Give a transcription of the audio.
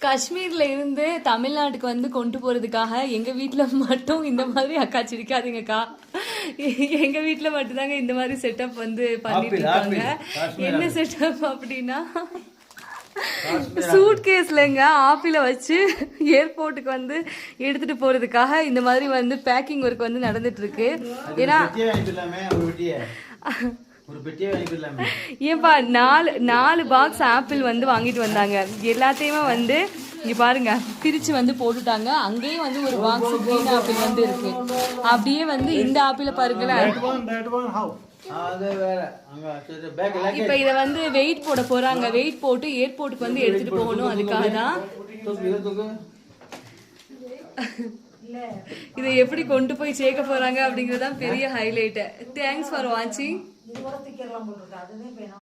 காஷ்மீர்ல இருந்து தமிழ்நாட்டுக்கு வந்து கொண்டு போறதுக்காக எங்க வீட்டுல மட்டும் இந்த மாதிரி அக்கா சிரிக்காதீங்கக்கா, எங்க வீட்டுல மட்டும்தாங்க இந்த மாதிரி செட்டப் வந்து பண்ணிட்டு இருக்காங்க. என்ன செட்டப் அப்படின்னா சூட் கேஸ்லங்க ஆப்பிள வச்சு ஏர்போர்ட்டுக்கு வந்து எடுத்துட்டு போறதுக்காக இந்த மாதிரி வந்து பேக்கிங் ஒர்க் வந்து நடந்துட்டு இருக்கு. ஏன்னா ஏன்பா 4 பாக்ஸ் ஆப்பிள் வந்து வாங்கிட்டு வந்தாங்க. எல்லாத்தையுமே வந்து இங்க பாருங்க பிரிச்சு வந்து போட்டுட்டாங்க. அங்கேயே வந்து ஒரு பாக்ஸ் கிரீன் ஆப்பிள் வந்து இருக்கு. அப்படியே வந்து இந்த ஆப்பிள பாருங்களேன். இப்ப இத வந்து வெயிட் போட போறாங்க. வெயிட் போட்டு ஏர்போர்ட்டுக்கு வந்து எடுத்துட்டு போகணும். அதுக்காக தான் இதை எப்படி கொண்டு போய் சேர்க்க போறாங்க அப்படிங்கறதுதான் பெரிய ஹைலைட். தேங்க்ஸ் ஃபார் வாட்சிங்.